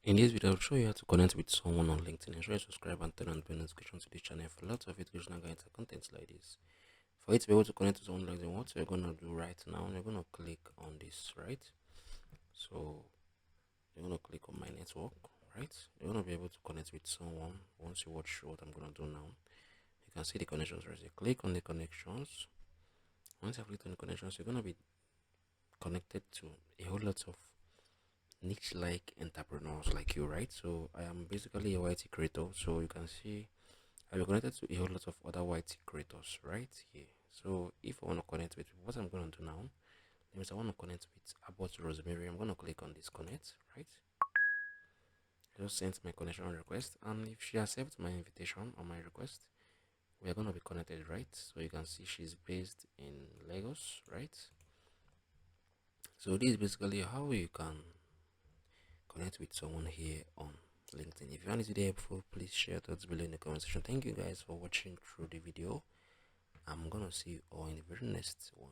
In this video, I'll show you how to connect with someone on LinkedIn. Ensure you subscribe and turn on the bell notification to this channel for lots of educational guidance and content like this. For you to be able to connect to someone on LinkedIn, what you're going to do right now, you're going to click on this, right? So you're going to click on my network, right? You're going to be able to connect with someone. Once you watch what I'm going to do now, you can see the connections right here. Click on the connections. Once you click on the connections, you're going to be connected to a whole lot of niche like entrepreneurs like you, right? So I am basically a YT creator, so you can see I'll be connected to a whole lot of other YT creators right here. So if I want to connect with what I'm going to do now, means I want to connect with about Rosemary. I'm going to click on this connect, right? I just sent my connection request, and if she accepts my invitation or my request, we are going to be connected, right? So you can see she's based in Lagos, right? So this is basically how you can connect with someone here on LinkedIn. If you find this video helpful, please share thoughts below in the comment section. Thank you guys for watching through the video. I'm gonna see you all in the very next one.